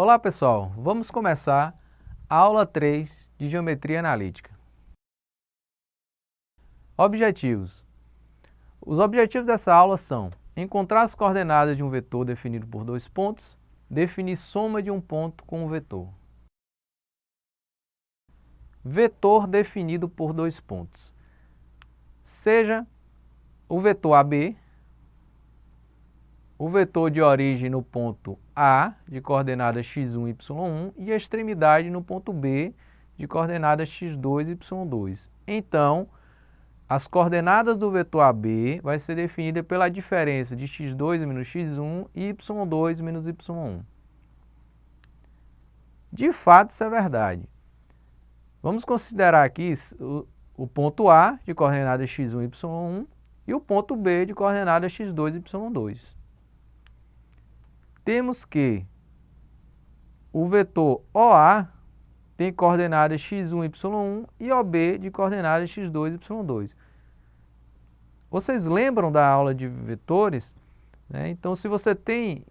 Olá pessoal, vamos começar a aula 3 de Geometria Analítica. Objetivos. Os objetivos dessa aula são encontrar as coordenadas de um vetor definido por dois pontos, definir soma de um ponto com um vetor. Vetor definido por dois pontos. Seja o vetor AB, o vetor de origem no ponto A, de coordenadas x1 e y1, e a extremidade no ponto B, de coordenadas x2 e y2. Então, as coordenadas do vetor AB vai ser definida pela diferença de x2 menos x1 e y2 menos y1. De fato, isso é verdade. Vamos considerar aqui o ponto A, de coordenadas x1 e y1, e o ponto B, de coordenadas x2 e y2. Temos que o vetor OA tem coordenadas x1 e y1 e OB de coordenadas x2 e y2. Vocês lembram da aula de vetores? Então, se você tem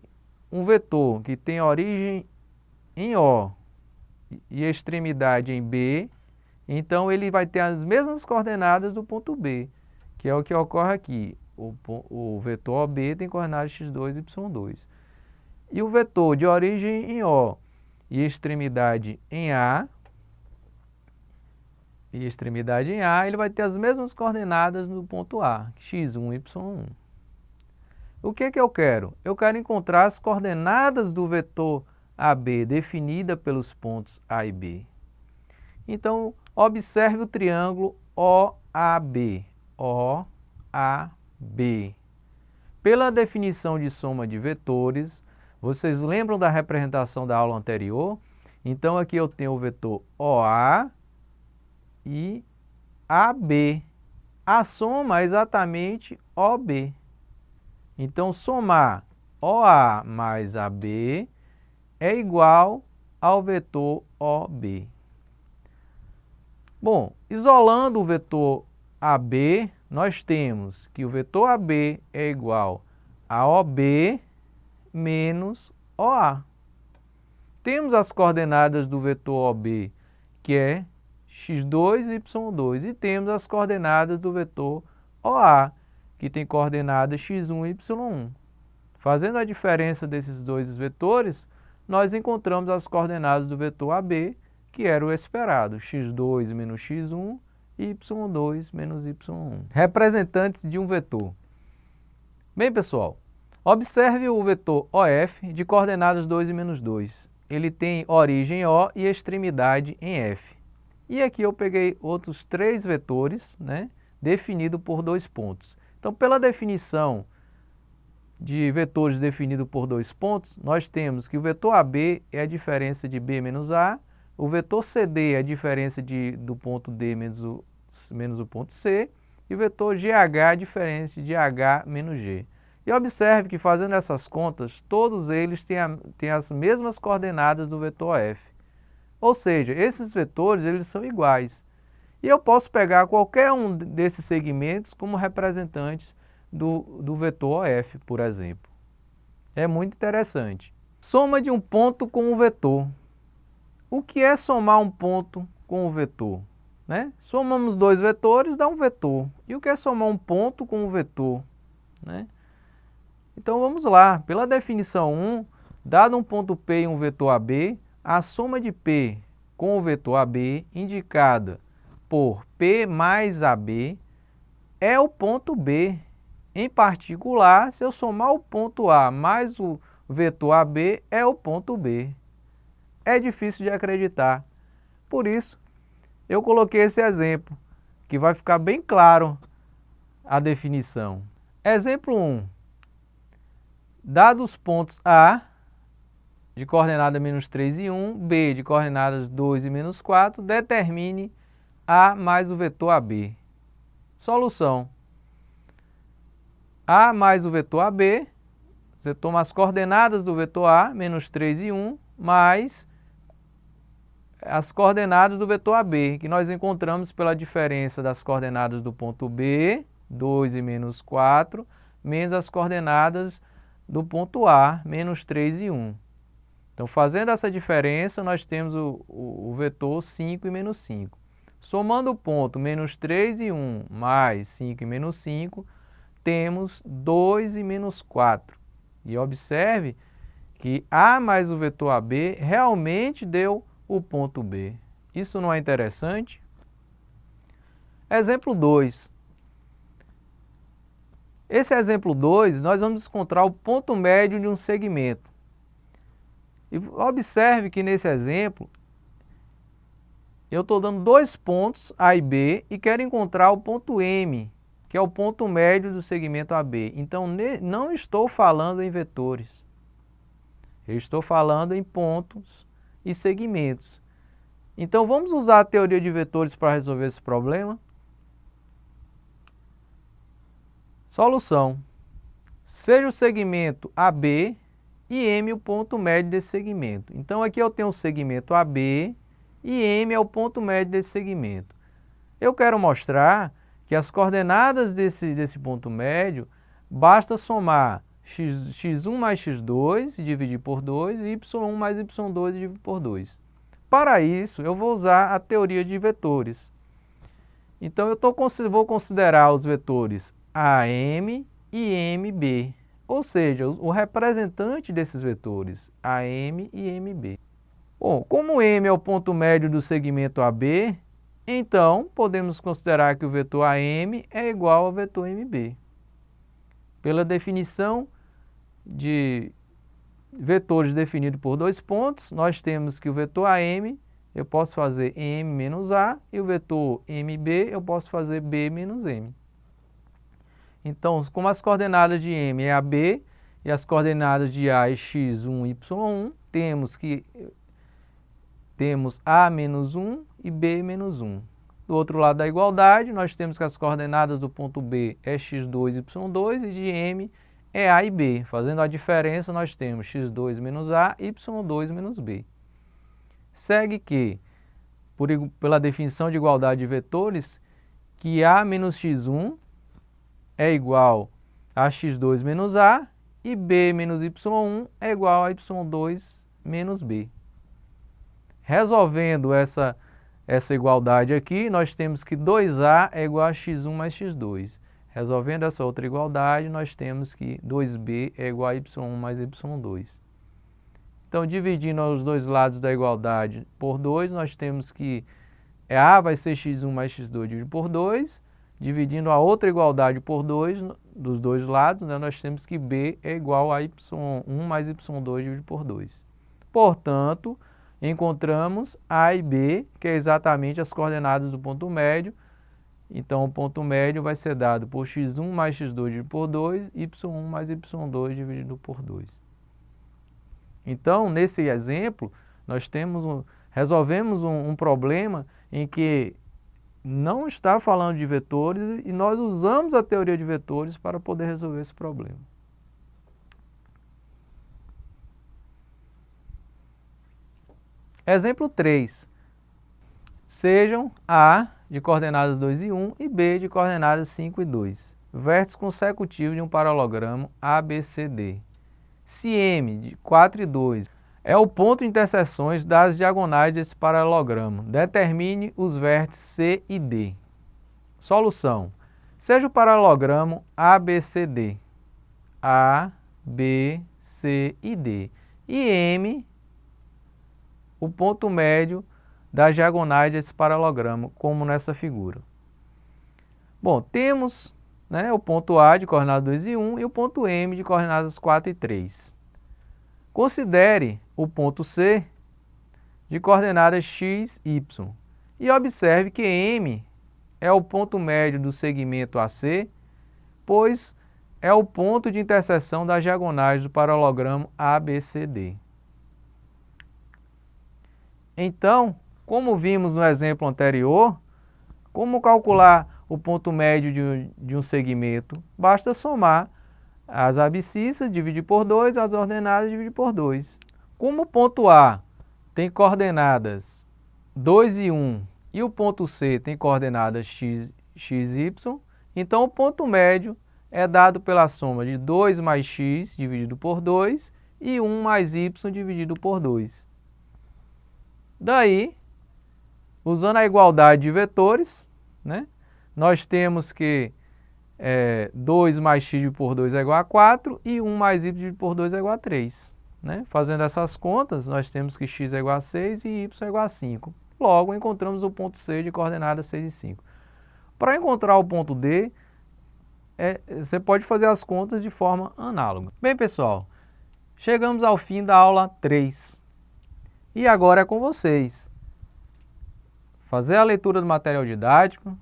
um vetor que tem origem em O e extremidade em B, então ele vai ter as mesmas coordenadas do ponto B, que é o que ocorre aqui. O vetor OB tem coordenadas x2 e y2. E o vetor de origem em O e extremidade em A, ele vai ter as mesmas coordenadas no ponto A, x1 e y1. O que eu quero? Eu quero encontrar as coordenadas do vetor AB definida pelos pontos A e B. Então, observe o triângulo OAB. OAB. Pela definição de soma de vetores, vocês lembram da representação da aula anterior? Então, aqui eu tenho o vetor OA e AB. A soma é exatamente OB. Então, somar OA mais AB é igual ao vetor OB. Bom, isolando o vetor AB, nós temos que o vetor AB é igual a OB menos OA. Temos as coordenadas do vetor OB, que é x2 e y2, e temos as coordenadas do vetor OA, que tem coordenadas x1 e y1. Fazendo a diferença desses dois vetores, nós encontramos as coordenadas do vetor AB, que era o esperado, x2 menos x1 e y2 menos y1. Representantes de um vetor. Bem, pessoal, observe o vetor OF de coordenadas 2 e menos 2. Ele tem origem em O e extremidade em F. E aqui eu peguei outros três vetores, definidos por dois pontos. Então, pela definição de vetores definidos por dois pontos, nós temos que o vetor AB é a diferença de B menos A, o vetor CD é a diferença do ponto D menos o ponto C, e o vetor GH é a diferença de H menos G. E observe que, fazendo essas contas, todos eles têm as mesmas coordenadas do vetor OF. Ou seja, esses vetores eles são iguais. E eu posso pegar qualquer um desses segmentos como representantes do vetor OF, por exemplo. É muito interessante. Soma de um ponto com um vetor. O que é somar um ponto com um vetor? Somamos dois vetores, dá um vetor. E o que é somar um ponto com um vetor? Então, vamos lá. Pela definição 1, dado um ponto P e um vetor AB, a soma de P com o vetor AB, indicada por P mais AB, é o ponto B. Em particular, se eu somar o ponto A mais o vetor AB, é o ponto B. É difícil de acreditar. Por isso, eu coloquei esse exemplo, que vai ficar bem claro a definição. Exemplo 1. Dados os pontos A, de coordenada menos 3 e 1, B, de coordenadas 2 e menos 4, determine A mais o vetor AB. Solução. A mais o vetor AB, você toma as coordenadas do vetor A, menos 3 e 1, mais as coordenadas do vetor AB, que nós encontramos pela diferença das coordenadas do ponto B, 2 e menos 4, menos as coordenadas do ponto A, menos 3 e 1. Então, fazendo essa diferença, nós temos o vetor 5 e menos 5. Somando o ponto menos 3 e 1 mais 5 e menos 5, temos 2 e menos 4. E observe que A mais o vetor AB realmente deu o ponto B. Isso não é interessante? Exemplo 2. Esse exemplo 2, nós vamos encontrar o ponto médio de um segmento. E observe que nesse exemplo, eu estou dando dois pontos A e B e quero encontrar o ponto M, que é o ponto médio do segmento AB. Então, não estou falando em vetores. Eu estou falando em pontos e segmentos. Então, vamos usar a teoria de vetores para resolver esse problema? Solução. Seja o segmento AB e M o ponto médio desse segmento. Então, aqui eu tenho o segmento AB e M é o ponto médio desse segmento. Eu quero mostrar que as coordenadas desse ponto médio, basta somar x1 mais x2 e dividir por 2 e y1 mais y2 e dividir por 2. Para isso, eu vou usar a teoria de vetores. Então, vou considerar os vetores AM e MB, ou seja, o representante desses vetores, AM e MB. Bom, como M é o ponto médio do segmento AB, então podemos considerar que o vetor AM é igual ao vetor MB. Pela definição de vetores definidos por dois pontos, nós temos que o vetor AM eu posso fazer M menos A e o vetor MB eu posso fazer B menos M. Então, como as coordenadas de M é AB e as coordenadas de A é x1, y1, temos A menos 1 e B menos 1. Do outro lado da igualdade, nós temos que as coordenadas do ponto B é x2, y2 e de M é A e B. Fazendo a diferença, nós temos x2 menos A, y2 menos B. Segue que, pela definição de igualdade de vetores, que A menos x1 é igual a x2 menos A e B menos y1 é igual a y2 menos B. Resolvendo essa igualdade aqui, nós temos que 2A é igual a x1 mais x2. Resolvendo essa outra igualdade, nós temos que 2B é igual a y1 mais y2. Então, dividindo os dois lados da igualdade por 2, nós temos que A vai ser x1 mais x2 dividido por 2. Dividindo a outra igualdade por 2, dos dois lados, né, nós temos que B é igual a y1 mais y2 dividido por 2. Portanto, encontramos A e B, que é exatamente as coordenadas do ponto médio. Então, o ponto médio vai ser dado por x1 mais x2 dividido por 2, y1 mais y2 dividido por 2. Então, nesse exemplo, nós resolvemos um problema em que não está falando de vetores e nós usamos a teoria de vetores para poder resolver esse problema. Exemplo 3. Sejam A de coordenadas 2 e 1 e B de coordenadas 5 e 2, vértices consecutivos de um paralelogramo ABCD. Se M de 4 e 2 é o ponto de interseções das diagonais desse paralelogramo, determine os vértices C e D. Solução. Seja o paralelogramo ABCD, A, B, C e D, e M o ponto médio das diagonais desse paralelogramo, como nessa figura. Bom, temos, né, o ponto A de coordenadas 2 e 1 e o ponto M de coordenadas 4 e 3. Considere o ponto C de coordenadas x, y e observe que M é o ponto médio do segmento AC, pois é o ponto de interseção das diagonais do paralelogramo ABCD. Então, como vimos no exemplo anterior, como calcular o ponto médio de um segmento? Basta somar as abscissas, dividir por 2, as ordenadas, dividir por 2. Como o ponto A tem coordenadas 2 e 1 e o ponto C tem coordenadas x, y, então o ponto médio é dado pela soma de 2 mais x dividido por 2 e 1 mais y dividido por 2. Daí, usando a igualdade de vetores, né, nós temos que 2 mais x dividido por 2 é igual a 4 e 1 mais y dividido por 2 é igual a 3. Né? Fazendo essas contas, nós temos que x é igual a 6 e y é igual a 5. Logo, encontramos o ponto C de coordenadas 6 e 5. Para encontrar o ponto D, você pode fazer as contas de forma análoga. Bem, pessoal, chegamos ao fim da aula 3. E agora é com vocês. Fazer a leitura do material didático,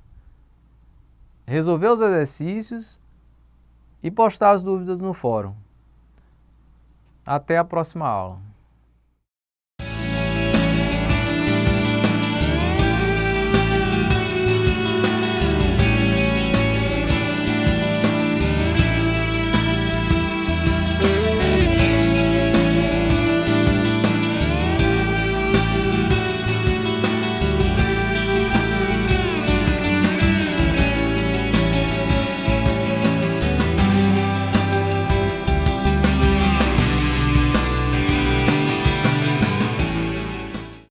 resolver os exercícios e postar as dúvidas no fórum. Até a próxima aula.